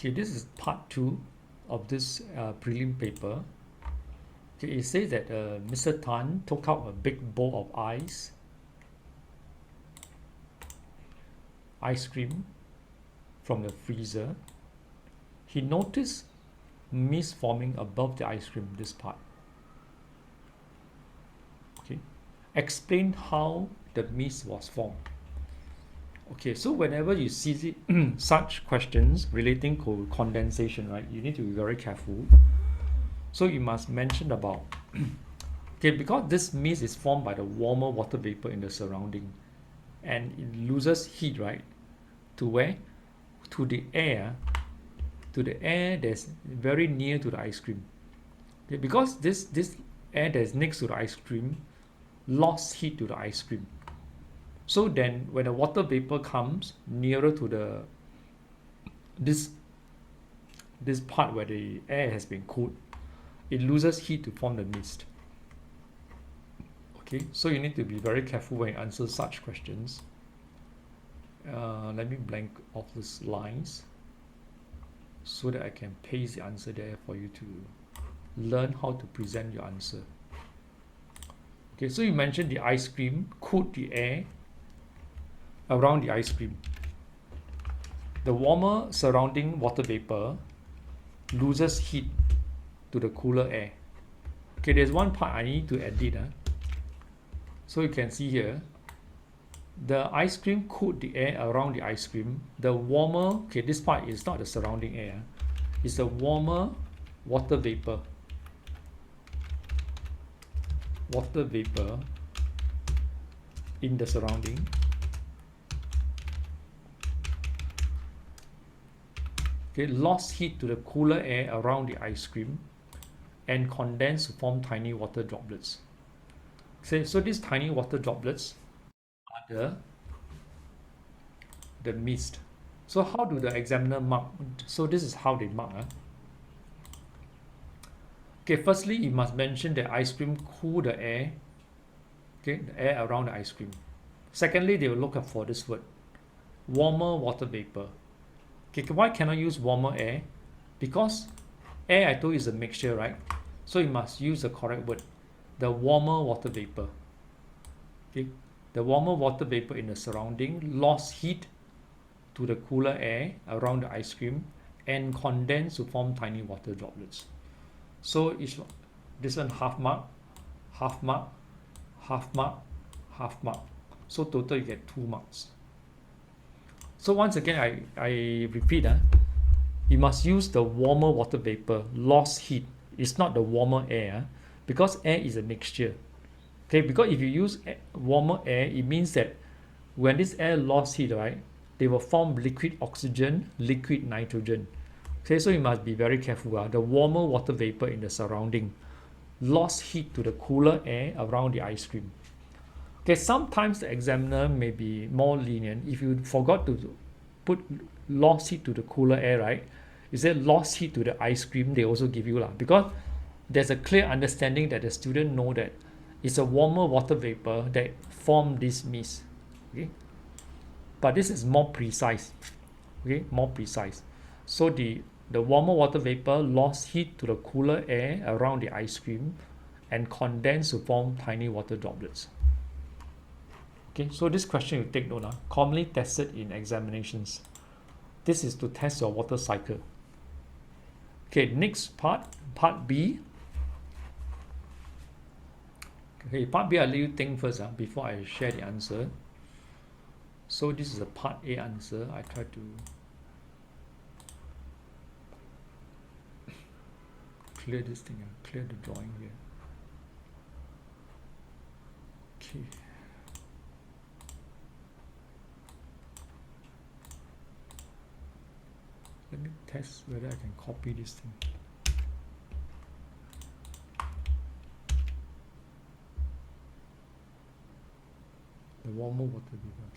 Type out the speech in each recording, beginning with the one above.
Okay, this is part 2 of this prelim paper. Okay, it says that Mr. Tan took out a big bowl of ice cream from the freezer. He noticed mist forming above the ice cream, this part. Okay, explain how the mist was formed. Okay, so whenever you see such questions relating to condensation, right, you need to be very careful. So you must mention about okay, because this mist is formed by the warmer water vapor in the surrounding, and it loses heat, right, to where? To the air that's very near to the ice cream. Okay, because this air that's next to the ice cream lost heat to the ice cream. So then when the water vapor comes nearer to the this part where the air has been cooled, it loses heat to form the mist. Okay, so you need to be very careful when you answer such questions. Let me blank off these lines so that I can paste the answer there for you to learn how to present your answer. Okay, so you mentioned the ice cream cooled the air around the ice cream. The warmer surrounding water vapor loses heat to the cooler air. Okay, there's one part I need to edit. So you can see here, the ice cream cooled the air around the ice cream. The warmer, okay, this part is not the surrounding air, it's the warmer water vapor. Water vapor in the surrounding lost heat to the cooler air around the ice cream and condensed to form tiny water droplets. So these tiny water droplets are the mist. So how do the examiner mark? So this is how they mark. Okay, firstly, you must mention that ice cream cool the air, okay, the air around the ice cream. Secondly, they will look up for this word, warmer water vapor. Okay, why can I use warmer air? Because air, I told you, is a mixture, right? So you must use the correct word, the warmer water vapor. Okay, the warmer water vapor in the surrounding lost heat to the cooler air around the ice cream and condensed to form tiny water droplets. So this one half mark, half mark, half mark, half mark. So total you get 2 marks. So once again, I repeat, you must use the warmer water vapor, lost heat. It's not the warmer air, because air is a mixture. Okay, because if you use warmer air, it means that when this air lost heat, right, they will form liquid oxygen, liquid nitrogen. Okay, so you must be very careful. The warmer water vapor in the surrounding lost heat to the cooler air around the ice cream. Okay, sometimes the examiner may be more lenient. If you forgot to put lost heat to the cooler air, right? You say lost heat to the ice cream, they also give you because there's a clear understanding that the student know that it's a warmer water vapor that form this mist. Okay, but this is more precise. Okay, more precise. So the warmer water vapor lost heat to the cooler air around the ice cream and condensed to form tiny water droplets. Okay, so this question you take note, commonly tested in examinations. This is to test your water cycle. Okay, next part B. Okay, part B, I'll let you think first before I share the answer. So this is a part A answer. I try to clear this thing, clear the drawing here. Okay. Let me test whether I can copy this thing. The warmer water vapor,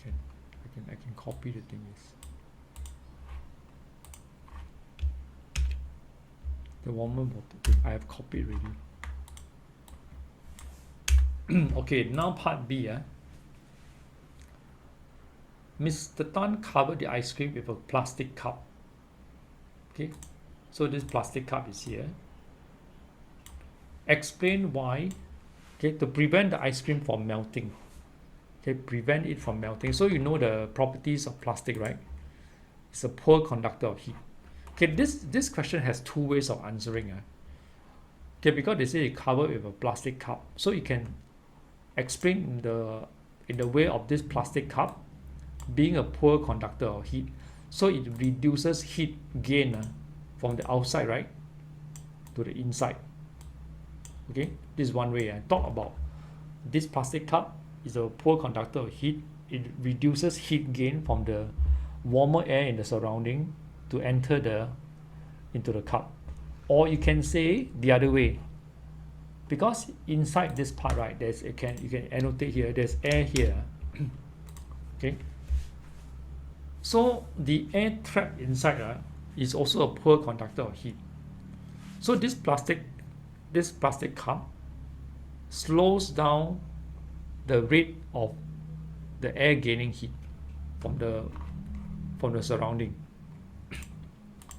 I can copy the thing. The warmer water, I have copied already. Okay, now part B. Mr. Tan covered the ice cream with a plastic cup. Okay, so this plastic cup is here. Explain why. Okay, to prevent the ice cream from melting. Okay, prevent it from melting. So you know the properties of plastic, right? It's a poor conductor of heat. Okay, this question has two ways of answering. Okay, because they say it covered with a plastic cup, so you can explain in the way of this plastic cup being a poor conductor of heat, so it reduces heat gain from the outside, right, to the inside. Okay, this is one way. I talk about this plastic cup is a poor conductor of heat. It reduces heat gain from the warmer air in the surrounding to enter into the cup. Or you can say the other way, because inside this part, right, there's you can annotate here, there's air here. Okay, so the air trapped inside is also a poor conductor of heat. So this plastic cup slows down the rate of the air gaining heat from the surrounding.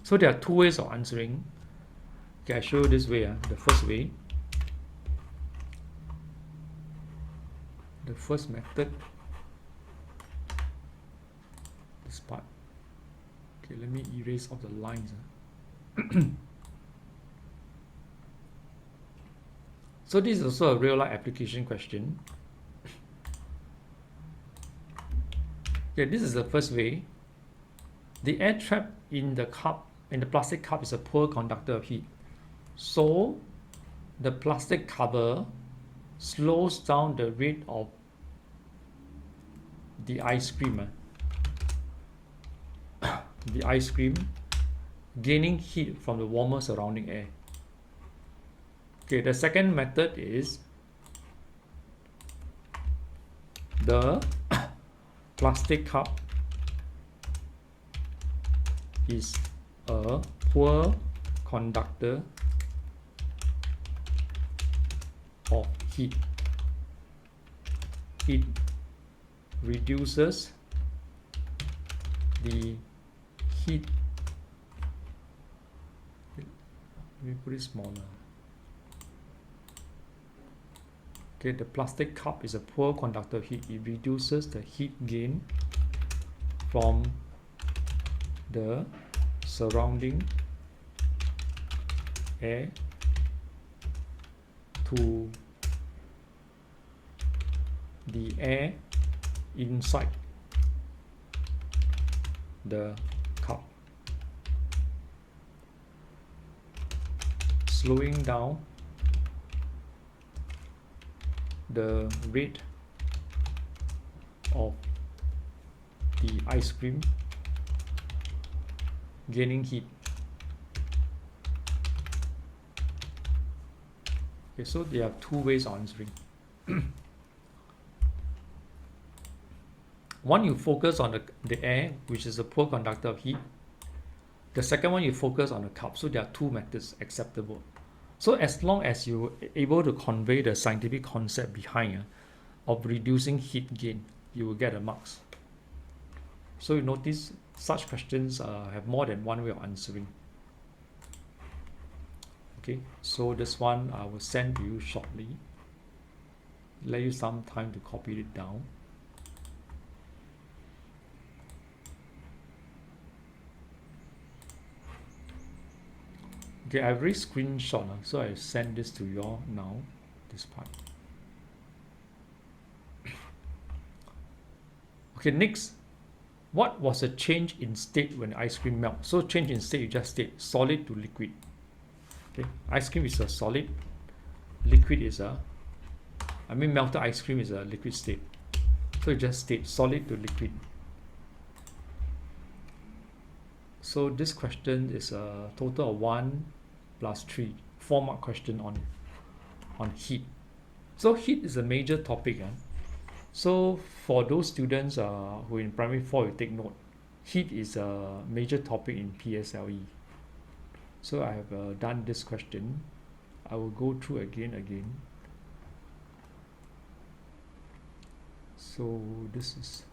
So there are two ways of answering. Okay, I show you this way. The first way, the first method, this part. Okay, let me erase off the lines. So this is also a real life application question. Okay, this is the first way. The air trapped in the plastic cup is a poor conductor of heat. So the plastic cover slows down the rate of the ice cream. The ice cream gaining heat from the warmer surrounding air. Okay, the second method is the plastic cup is a poor conductor of heat. It reduces the heat. Let me put it smaller. Okay, the plastic cup is a poor conductor of heat. It reduces the heat gain from the surrounding air to the air inside the cup, slowing down the rate of the ice cream gaining heat. Okay, so there are two ways of answering. One, you focus on the air, which is a poor conductor of heat. The second one, you focus on the cup. So there are two methods acceptable. So as long as you're able to convey the scientific concept behind of reducing heat gain, you will get the marks. So you notice such questions have more than one way of answering. Okay, so this one I will send to you shortly. Let you some time to copy it down. Okay, I've already screenshot, so I send this to you all now, this part. Okay, next, what was the change in state when ice cream melts? So change in state, you just state solid to liquid. Okay, ice cream is a solid, liquid is melted ice cream is a liquid state. So you just state solid to liquid. So this question is a total of 1 plus 3, 4-mark question on heat. So heat is a major topic. So for those students who in primary 4, you take note, heat is a major topic in PSLE. So I have done this question. I will go through again. So this is